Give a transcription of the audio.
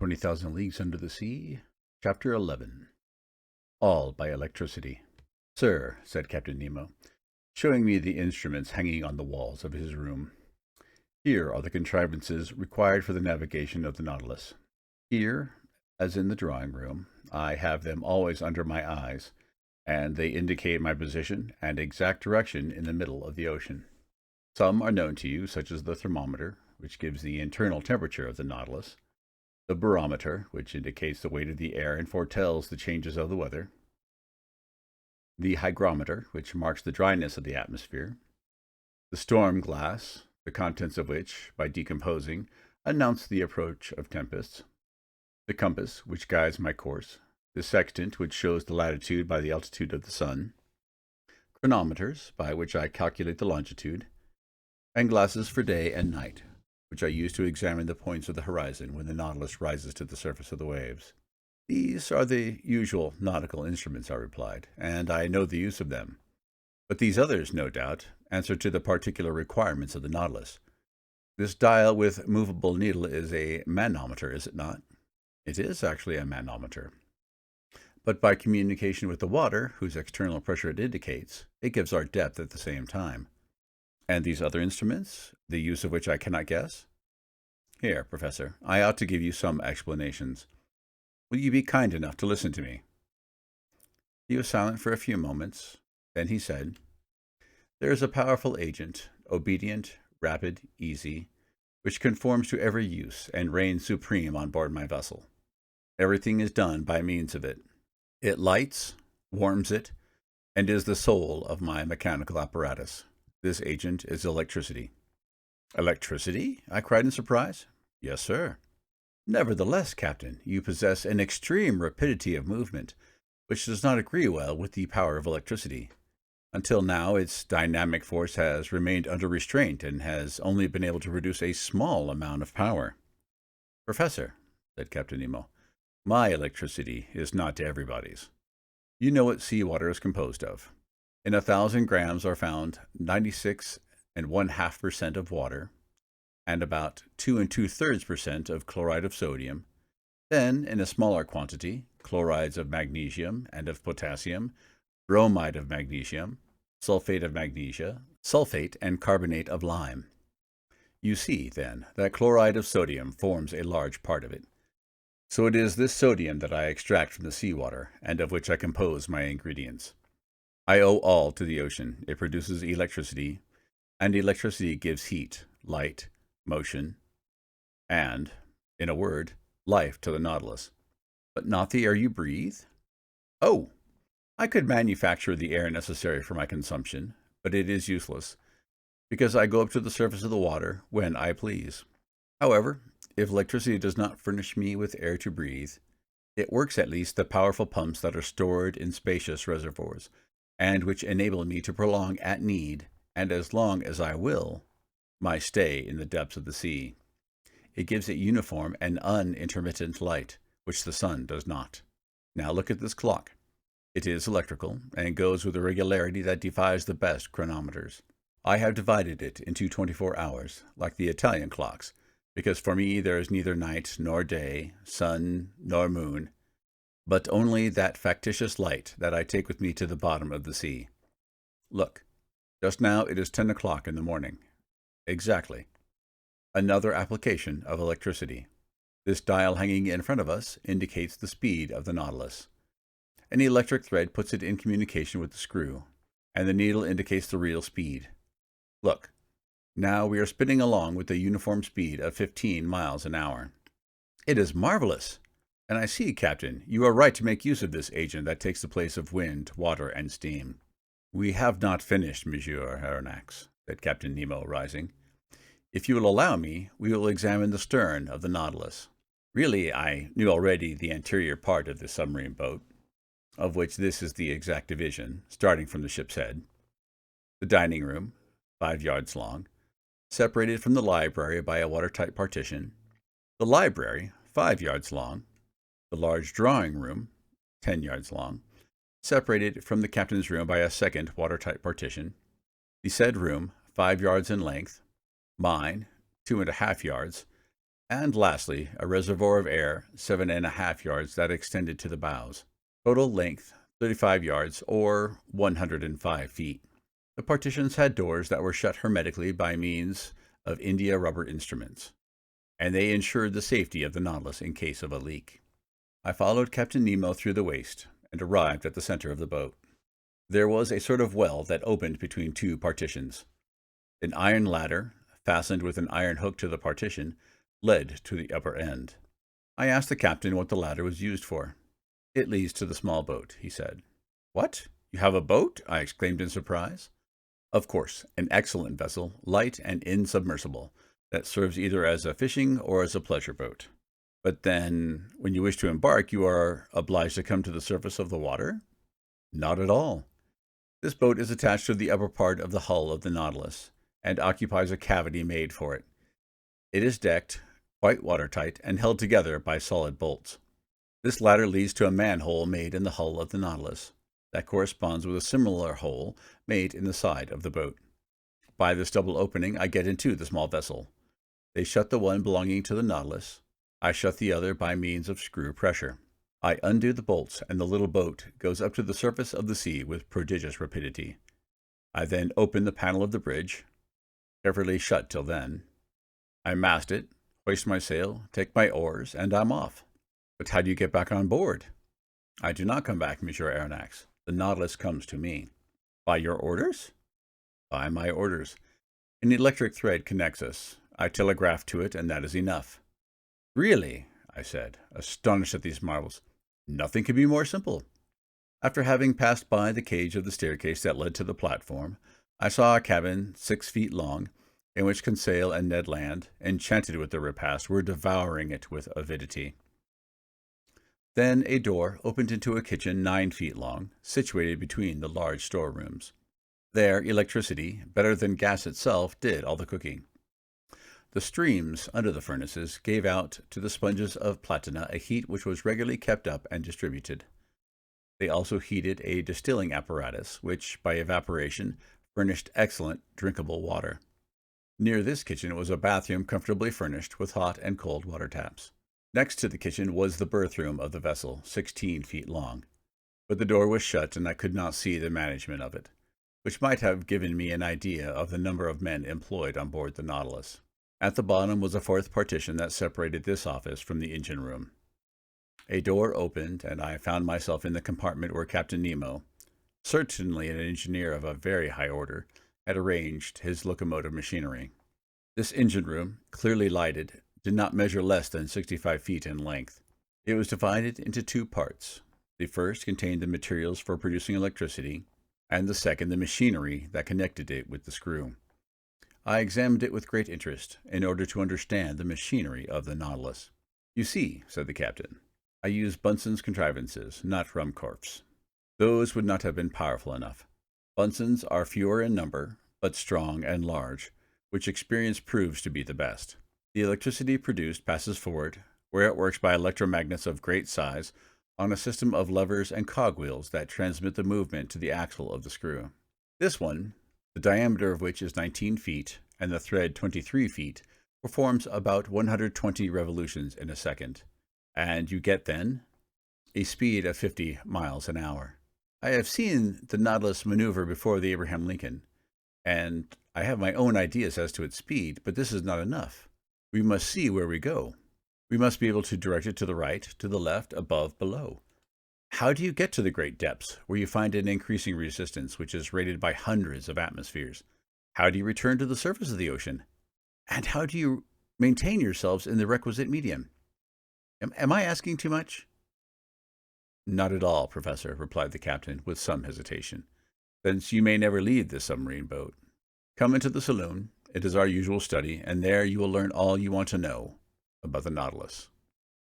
20,000 Leagues Under the Sea, Chapter 11. All by Electricity. "Sir," said Captain Nemo, showing me the instruments hanging on the walls of his room, "here are the contrivances required for the navigation of the Nautilus. Here, as in the drawing room, I have them always under my eyes, and they indicate my position and exact direction in the middle of the ocean. Some are known to you, such as the thermometer, which gives the internal temperature of the Nautilus, the barometer, which indicates the weight of the air and foretells the changes of the weather, the hygrometer, which marks the dryness of the atmosphere, the storm glass, the contents of which, by decomposing, announce the approach of tempests, the compass, which guides my course, the sextant, which shows the latitude by the altitude of the sun, chronometers, by which I calculate the longitude, and glasses for day and night, which I use to examine the points of the horizon when the Nautilus rises to the surface of the waves. "These are the usual nautical instruments," I replied, "and I know the use of them. But these others, no doubt, answer to the particular requirements of the Nautilus. This dial with movable needle is a manometer, is it not?" "It is actually a manometer. But by communication with the water, whose external pressure it indicates, it gives our depth at the same time." "And these other instruments, the use of which I cannot guess?" "Here, Professor, I ought to give you some explanations. Will you be kind enough to listen to me?" He was silent for a few moments. Then he said, "There is a powerful agent, obedient, rapid, easy, which conforms to every use and reigns supreme on board my vessel. Everything is done by means of it. It lights, warms it, and is the soul of my mechanical apparatus. This agent is electricity." "Electricity?" I cried in surprise. "Yes, sir." "Nevertheless, Captain, you possess an extreme rapidity of movement, which does not agree well with the power of electricity. Until now, its dynamic force has remained under restraint and has only been able to produce a small amount of power." "Professor," said Captain Nemo, "my electricity is not to everybody's. You know what seawater is composed of. In 1,000 grams are found 96.5% of water, and about 2 2/3% of chloride of sodium. Then, in a smaller quantity, chlorides of magnesium and of potassium, bromide of magnesium, sulfate of magnesia, sulfate and carbonate of lime. You see, then, that chloride of sodium forms a large part of it. So it is this sodium that I extract from the seawater, and of which I compose my ingredients. I owe all to the ocean. It produces electricity, and electricity gives heat, light, motion, and, in a word, life to the Nautilus." "But not the air you breathe?" "Oh, I could manufacture the air necessary for my consumption, but it is useless, because I go up to the surface of the water when I please. However, if electricity does not furnish me with air to breathe, it works at least the powerful pumps that are stored in spacious reservoirs, and which enable me to prolong at need, and as long as I will, my stay in the depths of the sea. It gives it uniform and unintermittent light, which the sun does not. Now look at this clock. It is electrical, and goes with a regularity that defies the best chronometers. I have divided it into 24 hours, like the Italian clocks, because for me there is neither night nor day, sun nor moon, but only that factitious light that I take with me to the bottom of the sea. Look, just now it is 10 o'clock in the morning. Exactly. Another application of electricity. This dial hanging in front of us indicates the speed of the Nautilus. An electric thread puts it in communication with the screw, and the needle indicates the real speed. Look, now we are spinning along with a uniform speed of 15 miles an hour. It is marvelous! And I see, Captain, you are right to make use of this agent that takes the place of wind, water, and steam." "We have not finished, Monsieur Aronnax," said Captain Nemo, rising. "If you will allow me, we will examine the stern of the Nautilus." Really, I knew already the anterior part of the submarine boat, of which this is the exact division, starting from the ship's head. The dining room, 5 yards long, separated from the library by a watertight partition. The library, 5 yards long. The large drawing room, 10 yards long, separated from the captain's room by a second watertight partition. The said room, 5 yards in length. Mine, 2½ yards, And lastly, a reservoir of air, 7.5 yards, that extended to the bows. Total length, 35 yards, or 105 feet. The partitions had doors that were shut hermetically by means of India rubber instruments, and they ensured the safety of the Nautilus in case of a leak. I followed Captain Nemo through the waist and arrived at the center of the boat. There was a sort of well that opened between two partitions. An iron ladder, fastened with an iron hook to the partition, led to the upper end. I asked the captain what the ladder was used for. "It leads to the small boat," he said. "What? You have a boat?" I exclaimed in surprise. "Of course, an excellent vessel, light and insubmersible, that serves either as a fishing or as a pleasure boat." "But then, when you wish to embark, you are obliged to come to the surface of the water?" "Not at all. This boat is attached to the upper part of the hull of the Nautilus, and occupies a cavity made for it. It is decked, quite watertight, and held together by solid bolts. This ladder leads to a manhole made in the hull of the Nautilus, that corresponds with a similar hole made in the side of the boat. By this double opening I get into the small vessel. They shut the one belonging to the Nautilus. I shut the other by means of screw pressure. I undo the bolts, and the little boat goes up to the surface of the sea with prodigious rapidity. I then open the panel of the bridge, carefully shut till then. I mast it, hoist my sail, take my oars, and I'm off. But how do you get back on board? I do not come back, Monsieur Aronnax. The Nautilus comes to me. By your orders? By my orders. An electric thread connects us. I telegraph to it, and that is enough. Really? I said, astonished at these marvels. Nothing could be more simple. After having passed by the cage of the staircase that led to the platform, I saw a cabin 6 feet long, in which Conseil and Ned Land, enchanted with the repast, were devouring it with avidity. Then a door opened into a kitchen 9 feet long, situated between the large storerooms. There electricity, better than gas itself, did all the cooking. The streams under the furnaces gave out to the sponges of platina a heat which was regularly kept up and distributed. They also heated a distilling apparatus, which, by evaporation, furnished excellent drinkable water. Near this kitchen was a bathroom comfortably furnished with hot and cold water taps. Next to the kitchen was the berth room of the vessel, 16 feet long. But the door was shut, and I could not see the management of it, which might have given me an idea of the number of men employed on board the Nautilus. At the bottom was a fourth partition that separated this office from the engine room. A door opened, and I found myself in the compartment where Captain Nemo, certainly an engineer of a very high order, had arranged his locomotive machinery. This engine room, clearly lighted, did not measure less than 65 feet in length. It was divided into two parts. The first contained the materials for producing electricity, and the second the machinery that connected it with the screw. I examined it with great interest, in order to understand the machinery of the Nautilus. "You see," said the captain, "I use Bunsen's contrivances, not Ruhmkorff's. Those would not have been powerful enough. Bunsen's are fewer in number, but strong and large, which experience proves to be the best. The electricity produced passes forward, where it works by electromagnets of great size, on a system of levers and cogwheels that transmit the movement to the axle of the screw. This one, the diameter of which is 19 feet and the thread 23 feet, performs about 120 revolutions in a second, and you get then a speed of 50 miles an hour. I have seen the Nautilus maneuver before the Abraham Lincoln, and I have my own ideas as to its speed, but this is not enough. We must see where we go. We must be able to direct it to the right, to the left, above, below. How do you get to the great depths, where you find an increasing resistance, which is rated by hundreds of atmospheres? How do you return to the surface of the ocean? And how do you maintain yourselves in the requisite medium? Am I asking too much?" "Not at all, Professor," replied the captain, with some hesitation, "since you may never leave this submarine boat. Come into the saloon. It is our usual study, and there you will learn all you want to know about the Nautilus."